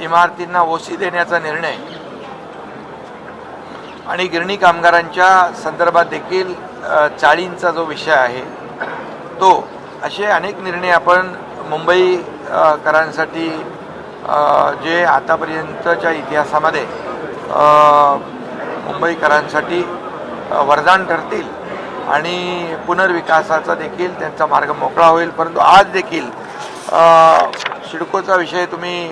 इमारतींना ओसी देण्याचा निर्णय आणि गिरणी कामगारांच्या संदर्भात देखील चाळींचा जो विषय आहे तो, असे अनेक निर्णय आपण मुंबईकरांसाठी जे आतापर्यंतच्या इतिहासामध्ये मुंबईकरांसाठी वरदान ठरतील आणि पुनर्विकासाचा देखील त्यांचा मार्ग मोकळा होईल. परंतु आज देखील सिडकोचा विषय तुम्ही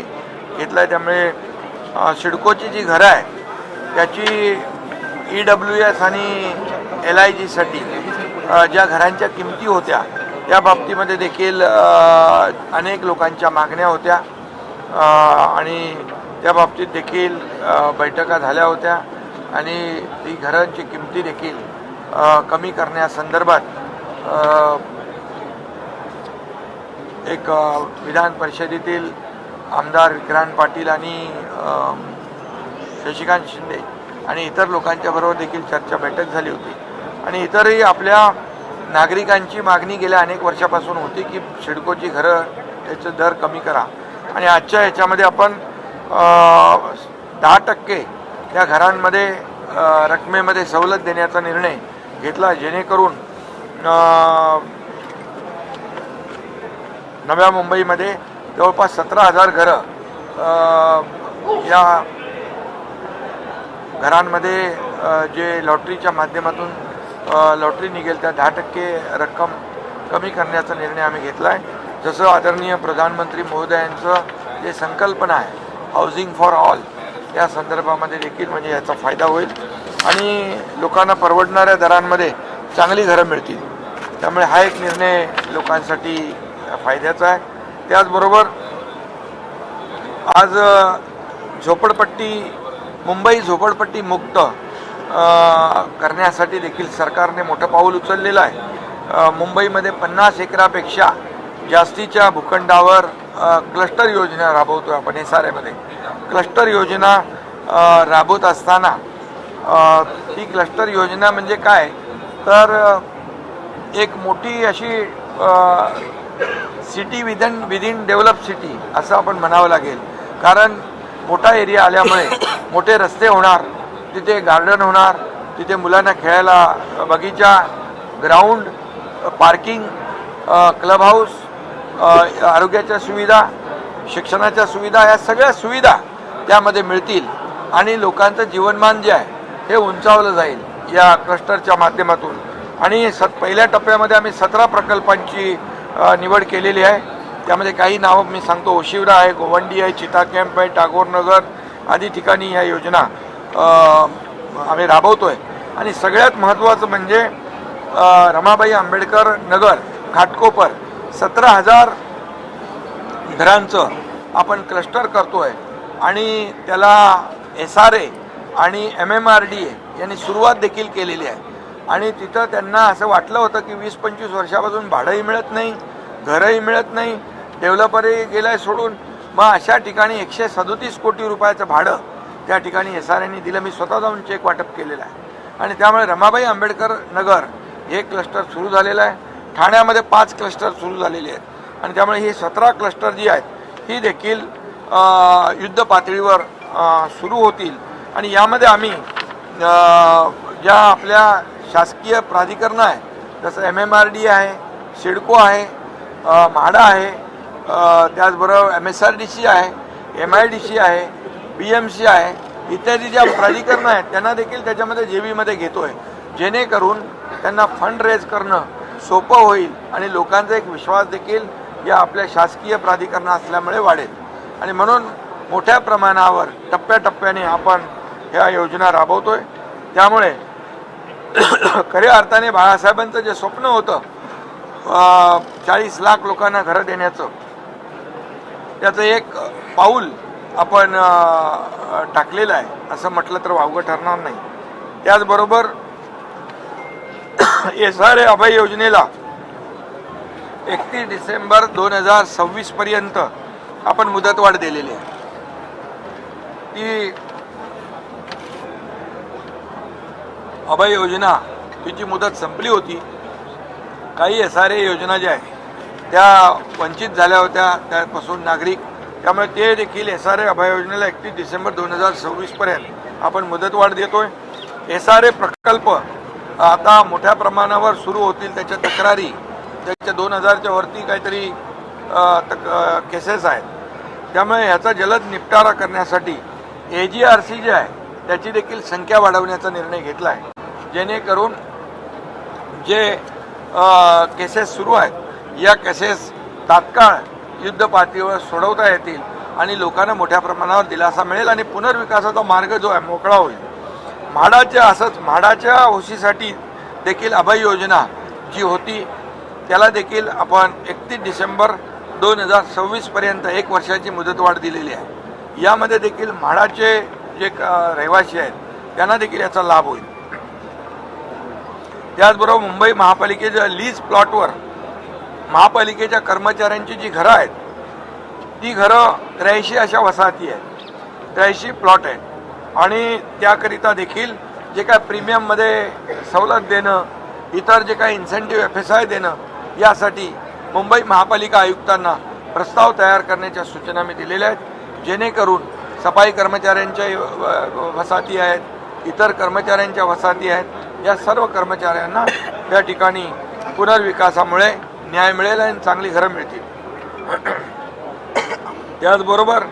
घेतला आहे, त्यामुळे सिडकोची जी घरं आहे त्याची EWS आणि LIGसाठी ज्या घरांच्या किमती होत्या त्या बाबतीमध्ये देखील अनेक लोकांच्या मागण्या होत्या आणि त्या बाबतीत देखील बैठका झाल्या होत्या आणि ती घरांची किमती देखील कमी करण्यासंदर्भात एक विधान परिषदेतील आमदार विक्रांत पाटील आणि शशिकांत शिंदे आणि इतर लोकांच्या बरोबर देखील चर्चा बैठक झाली होती. आणि इतरही आपल्या नागरिकांची मागणी गेल्या अनेक वर्षापासून होती की सिडकोची घरं त्याचे दर कमी करा आणि आजच्या ह्याच्यामध्ये आपण 10% त्या घरांमध्ये रकमेमध्ये सवलत देण्याचा निर्णय घेतला, जेणेकरून नव्या मुंबईमध्ये जवळपास 17,000 घरं या घरांमध्ये जे लॉटरीच्या माध्यमातून लॉटरी निघेल त्या 10% रक्कम कमी करण्याचा निर्णय आम्ही घेतला आहे. जसं आदरणीय प्रधानमंत्री महोदयांचं जे संकल्पना आहे हाऊसिंग फॉर ऑल, या संदर्भामध्ये देखील म्हणजे याचा फायदा होईल आणि लोकांना परवडणाऱ्या दरांमध्ये चांगली घरं मिळतील. त्यामुळे हा एक निर्णय लोकांसाठी फायद्याचा आहे. त्याचबरोबर आज मुंबई झोपडपट्टी मुक्त करण्यासाठी देखील सरकारने मोठं पाऊल उचललेलं आहे. मुंबईमध्ये 50 एकरापेक्षा जास्तीच्या भूखंडावर क्लस्टर योजना राबवतो आपण. SRAमध्ये क्लस्टर योजना राबवत असताना ती क्लस्टर योजना म्हणजे काय तर एक मोठी अशी सिटी विदिन डेव्हलप सिटी असं आपण म्हणावं लागेल. कारण मोठा एरिया आल्यामुळे मोठे रस्ते होणार, तिथे गार्डन होणार, तिथे मुलांना खेळायला बगीचा, ग्राउंड, पार्किंग, क्लब हाऊस, आरोग्याच्या सुविधा, शिक्षणाच्या सुविधा, या सगळ्या सुविधा त्यामध्ये मिळतील आणि लोकांचं जीवनमान जे आहे हे उंचावलं जाईल या क्लस्टरच्या माध्यमातून. आणि पहिल्या टप्प्यामध्ये आम्ही 17 प्रकल्पांची निवड केलेली आहे. त्यामध्ये काही नावं मी सांगतो, ओशिवरा आहे, गोवंडी आहे, चिता कॅम्प आहे, टागोर नगर आदी ठिकाणी या योजना आम्ही राबवतो आहे. आणि सगळ्यात महत्त्वाचं म्हणजे रमाबाई आंबेडकर नगर घाटकोपर 17,000 घरांचं आपण क्लस्टर करतो आहे आणि त्याला SRA आणि MMRDA यांनी सुरुवात देखील केलेली आहे. आणि तिथं त्यांना असं वाटलं होतं की 20-25 वर्षापासून भाडंही मिळत नाही, घरंही मिळत नाही, डेव्हलपरही गेलाय सोडून. मग अशा ठिकाणी 137 कोटी रुपयाचं भाडं त्या ठिकाणी SRAने दिलं. मी स्वतः जाऊन चेक वाटप केलेला आहे. आणि त्यामुळे रमाबाई आंबेडकर नगर हे क्लस्टर सुरू झालेलं आहे. ठाण्यामध्ये 5 क्लस्टर सुरू झालेले आहेत आणि त्यामुळे ही 17 क्लस्टर जी आहेत ही देखील युद्ध पातळीवर सुरू होतील. आणि यामध्ये आम्ही ज्या आपल्या शासकीय प्राधिकरणं आहे जसं MMRDA आहे, सिडको आहे, म्हाडा आहे, त्याचबरोबर MSRDC आहे, MIDC आहे, BMC आहे, इत्यादी ज्या प्राधिकरणं आहेत त्यांना देखील त्याच्यामध्ये JVमध्ये घेतो आहे, जेणेकरून त्यांना फंड रेज करणं सोपं होईल आणि लोकांचा एक विश्वास देखील या आपल्या शासकीय प्राधिकरणं असल्यामुळे वाढेल. आणि म्हणून मोठ्या प्रमाणावर टप्प्याटप्प्याने आपण ह्या योजना राबवतो आहे. त्यामुळे खऱ्या अर्थाने बाळासाहेबांचं जे स्वप्न होतं 40 लाख लोकांना घरं देण्याचं, त्याचं एक पाऊल आपण टाकलेलं आहे असं म्हटलं तर वावगं ठरणार नाही. त्याचबरोबर SRA अभय योजनेला 31 डिसेंबर 2026 पर्यंत आपण मुदतवाढ दिलेली आहे. ती अभय योजना तिची मुदत संपली होती. काही SRA योजना ज्या आहेत त्या वंचित झाल्या होत्या, त्यापासून नागरिक त्यामुळे ते देखील SRA अभय योजनेला 31 डिसेंबर 2026पर्यंत आपण मुदतवाढ देतोय. SRA प्रकल्प आता मोठ्या प्रमाणावर सुरू होतील. त्याच्या तक्रारी त्याच्या 2000च्या वरती काहीतरी केसेस आहेत. त्यामुळे ह्याचा जलद निपटारा करण्यासाठी AGRC जे आहे त्याची देखील संख्या वाढवण्याचा निर्णय घेतला आहे, जेणेकरून जे केसेस सुरू आहेत या केसेस तात्काळ युद्ध पातळीवर सोडवता येतील आणि लोकांना मोठ्या प्रमाणावर दिलासा मिळेल आणि पुनर्विकासाचा मार्ग जो आहे मोकळा होईल. म्हाडाच्या होशीसाठी देखील अभय योजना जी होती त्याला देखील आपण 31 डिसेंबर 2026पर्यंत 1 वर्षाची मुदतवाढ दिलेली आहे. यामध्ये देखील म्हाडाचे जे रहिवासी आहेत त्यांना देखील याचा लाभ होईल. त्याचबरोबर मुंबई महापालिकेच्या लीज प्लॉटवर महापालिकेच्या कर्मचाऱ्यांची जी घरं आहेत ती घरं 83 अशा वसाहती आहेत, 83 प्लॉट आहेत आणि त्याकरिता देखील जे काय प्रीमियममध्ये सवलत देणं, इतर जे काही इन्सेंटिव्ह FSI देणं, यासाठी मुंबई महापालिका आयुक्तांना प्रस्ताव तयार करण्याच्या सूचना मी दिलेल्या आहेत, जेणेकरून सफाई कर्मचाऱ्यांच्या वसाहती आहेत, इतर कर्मचाऱ्यांच्या वसाहती आहेत, या सर्व कर्मचाऱ्यांना त्या ठिकाणी पुनर्विकासामुळे न्याय मिळेल आणि चांगली घरं मिळतील. त्याचबरोबर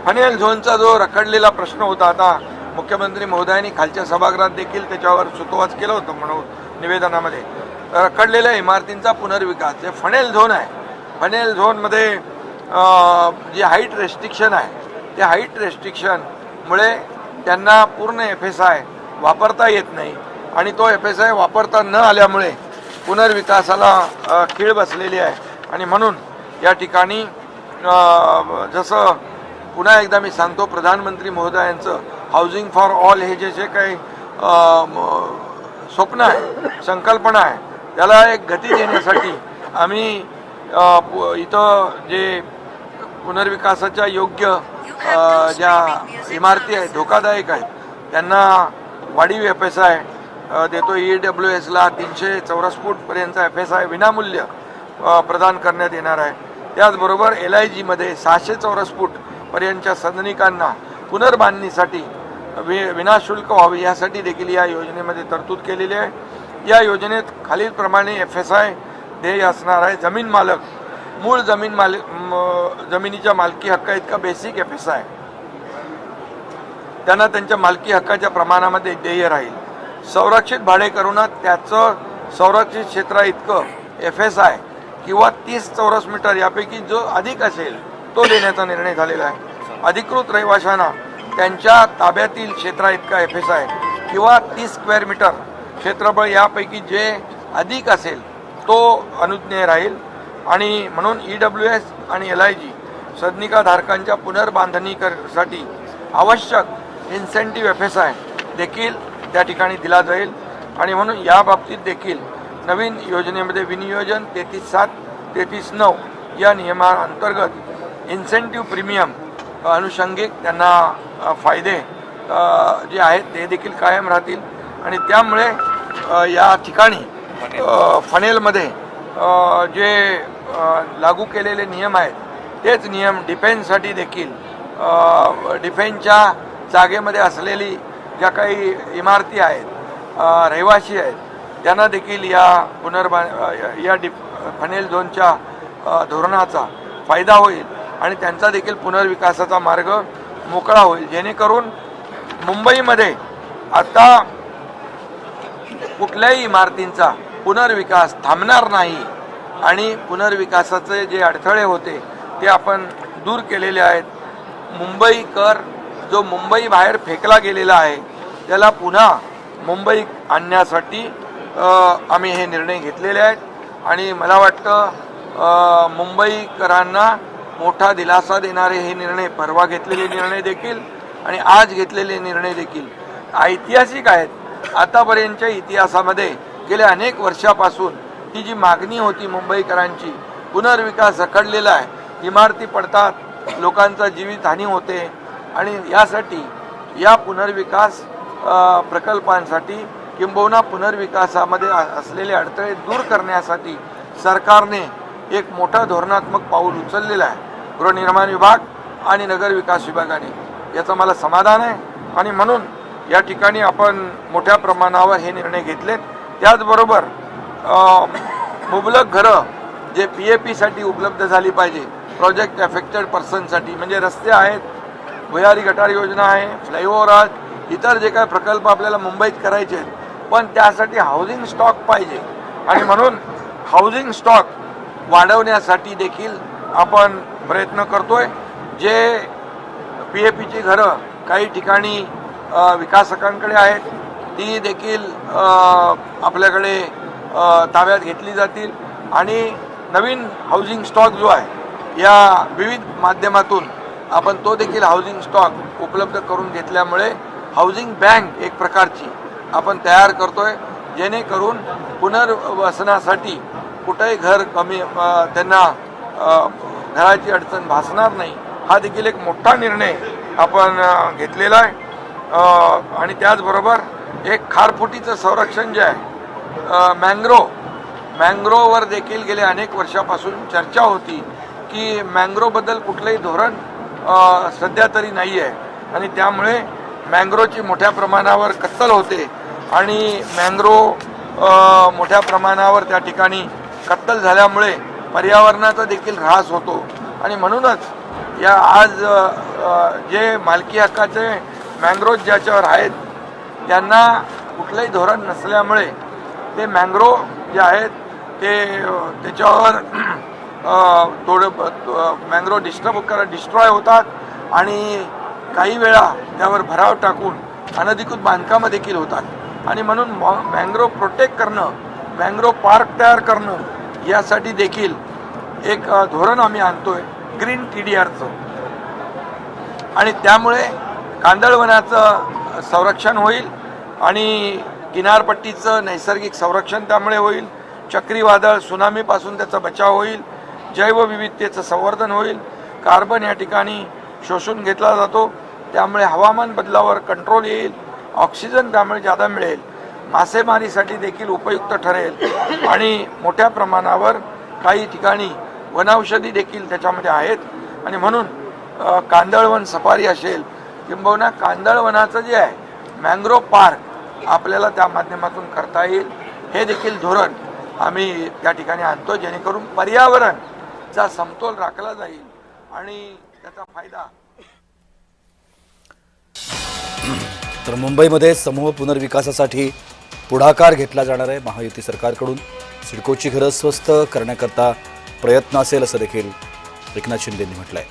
फनेल झोनचा जो रखडलेला प्रश्न होता, आता मुख्यमंत्री महोदयांनी खालच्या सभागृहात देखील त्याच्यावर सुतोवाच केलं होतं म्हणून निवेदनामध्ये. रखडलेल्या इमारतींचा पुनर्विकास जे फनेल झोन आहे, फनेल झोनमध्ये जी हाईट रेस्ट्रिक्शन आहे त्या हाईट रेस्ट्रिक्शनमुळे त्यांना पूर्ण FSI वापरता येत नाही आणि तो FSI वापरता न आल्यामुळे पुनर्विकासाला खीळ बसलेली आहे. आणि म्हणून या ठिकाणी जसं पुन्हा एकदा मी सांगतो, प्रधानमंत्री महोदयांचं हाऊसिंग फॉर ऑल हे जे काही स्वप्न आहे, संकल्पना आहे, त्याला एक गती देण्यासाठी आम्ही इथं जे पुनर्विकासाच्या योग्य ज्या इमारती आहेत, धोकादायक आहेत, त्यांना वाढीव FSI देतो. EWSला 300 चौरस फूटपर्यंत FSI विनामूल्य प्रदान करण्यात येणार आहे. त्याचबरोबर LIGमध्ये 600 चौरस फूटपर्यंतच्या सदनिकांना पुनर्बांधणीसाठी विनाशुल्क व्हावी यासाठी देखील या योजनेमध्ये तरतूद केलेली आहे. या योजनेत खालीलप्रमाणे FSI ध्येय असणार आहे. जमीन मालक मूळ जमिनीच्या मालकी हक्का इतका बेसिक FSI त्यांना त्यांच्या मालकी हक्काच्या प्रमाणामध्ये ध्येय राहील. संरक्षित भाडेकरूंना त्याचं संरक्षित क्षेत्रा इतकं FSI किंवा 30 चौरस मीटर यापैकी जो अधिक असेल तो देण्याचा निर्णय झालेला आहे. अधिकृत रहिवाशांना त्यांच्या ताब्यातील क्षेत्रा इतका FSI किंवा 30 स्क्वेअर मीटर क्षेत्रफळ यापैकी जे अधिक असेल तो अनुज्ञेय राहील. आणि म्हणून EWS आणि LIG सदनिकाधारकांच्या पुनर्बांधणीसाठी आवश्यक इन्सेंटिव्ह FSI देखील त्या ठिकाणी दिला जाईल. आणि म्हणून या बाबतीत देखील नवीन योजनेमध्ये विनियोजन 33/7 33/9 या नियमांतर्गत इन्सेंटिव्ह प्रीमियम अनुषंगिक त्यांना फायदे जे आहेत ते देखील कायम राहतील. आणि त्यामुळे या ठिकाणी फनेलमध्ये जे लागू केलेले नियम आहेत तेच नियम डिफेन्ससाठी देखील डिफेन्सच्या जागेमध्ये असलेली ज्या काही इमारती आहेत, रहिवासी आहेत, त्यांना देखील या फनेल झोनच्या धोरणाचा फायदा होईल आणि त्यांचा देखील पुनर्विकासाचा मार्ग मोकळा होईल, जेणेकरून मुंबईमध्ये आता कुठल्याही इमारतींचा पुनर्विकास थांबणार नाही आणि पुनर्विकासाचे जे अडथळे होते ते आपण दूर केलेले आहेत. मुंबईकर जो मुंबई बाहेर फेकला गेलेला आहे त्याला पुन्हा मुंबई आणण्यासाठी आम्ही हे निर्णय घेतलेले आहेत. आणि मला वाटतं मुंबईकरांना मोठा दिलासा देणारे हे निर्णय, परवा घेतलेले निर्णय देखील आणि आज घेतलेले निर्णय देखील ऐतिहासिक आहेत. आतापर्यंतच्या इतिहासामध्ये गेल्या अनेक वर्षापासून ही जी मागणी होती मुंबईकरांची, पुनर्विकास रखडलेला आहे, इमारती पडतात, लोकांचा जीवितहानी होते आणि यासाठी या पुनर्विकास प्रकल्पांसाठी किंबहुना पुनर्विकासामध्ये असलेले अडथळे दूर करण्यासाठी सरकारने एक मोठा धोरणात्मक पाऊल उचललेला आहे. गृहनिर्माण विभाग आणि नगर विकास विभागाने, याचं मला समाधान आहे. आणि म्हणून या ठिकाणी आपण मोठ्या प्रमाणावर हे निर्णय घेतलेत. त्याचबरोबर मुबलक घरं जे PAP-साठी उपलब्ध झाली पाहिजे, प्रोजेक्ट अफेक्टेड पर्सनसाठी, म्हणजे रस्ते आहेत, भुयारी गटार योजना आहे, फ्लायओव्हर आहेत, इतर जे काही प्रकल्प आपल्याला मुंबईत करायचे आहेत, पण त्यासाठी हाऊसिंग स्टॉक पाहिजे. आणि म्हणून हाऊसिंग स्टॉक वाढवण्यासाठी देखील आपण प्रयत्न करतोय. जे PAP-ची घरं काही ठिकाणी विकासकांकडे आहेत, ती देखील आपल्याकडे ताब्यात घेतली जातील. आणि नवीन हाऊसिंग स्टॉक जो आहे या विविध माध्यमातून आपण तो देखील हाऊसिंग स्टॉक उपलब्ध करून घेतल्यामुळे हाऊसिंग बँक एक प्रकारची आपण तयार करतोय, जेणेकरून पुनर्वसनासाठी कुठेही घर कमी त्यांना घराची अडचण भासणार नाही. हा देखील एक मोठा निर्णय आपण घेतलेला आहे. आणि त्याचबरोबर एक खारफुटीचं संरक्षण जे आहे, मँग्रोवर देखील गेले अनेक वर्षापासून चर्चा होती की मँग्रोबद्दल कुठलंही धोरण सध्या तरी नाही आहे. आणि त्यामुळे मँग्रोची मोठ्या प्रमाणावर कत्तल होते आणि मोठ्या प्रमाणावर त्या ठिकाणी कत्तल झाल्यामुळे पर्यावरणाचा देखील ऱ्हास होतो. आणि म्हणूनच या आज जे मालकी हक्काचे मँग्रोव ज्याच्यावर आहेत त्यांना कुठलंही धोरण नसल्यामुळे ते मँग्रोव जे आहेत ते त्याच्यावर मँग्रोव डिस्ट्रॉय होतात आणि काही वेळा त्यावर भराव टाकून अनधिकृत बांधकामं देखील होतात. आणि म्हणून मँग्रोव प्रोटेक्ट करणं, मँग्रोव पार्क तयार करणं यासाठी देखील एक धोरण आम्ही आणतोय ग्रीन TDRचं. आणि त्यामुळे कांदळवनाचं संरक्षण होईल आणि किनारपट्टीचं नैसर्गिक संरक्षण त्यामुळे होईल, चक्रीवादळ सुनामीपासून त्याचा बचाव होईल, जैवविविधतेचं संवर्धन होईल, कार्बन या ठिकाणी शोषून घेतला जातो त्यामुळे हवामान बदलावर कंट्रोल येईल, ऑक्सिजन त्यामुळे जादा मिळेल, मासेमारीसाठी देखील उपयुक्त ठरेल आणि मोठ्या प्रमाणावर काही ठिकाणी वनौषधी देखील त्याच्यामध्ये आहेत. आणि म्हणून कांदळवन सफारी असेल किंबहुना कांदळवनाचं जे आहे मँग्रोव पार्क आपल्याला त्या माध्यमातून करता येईल. हे देखील धोरण आम्ही त्या ठिकाणी आणतो, जेणेकरून पर्यावरणचा समतोल राखला जाईल आणि त्याचा फायदा. तर मुंबईमध्ये समूह पुनर्विकासासाठी पुढाकार घेतला जाणार आहे. महायुती सरकारकडून सिडकोची घरं स्वस्त करण्याकरता प्रयत्न असेल असं देखील एकनाथ शिंदेंनी म्हटलंय.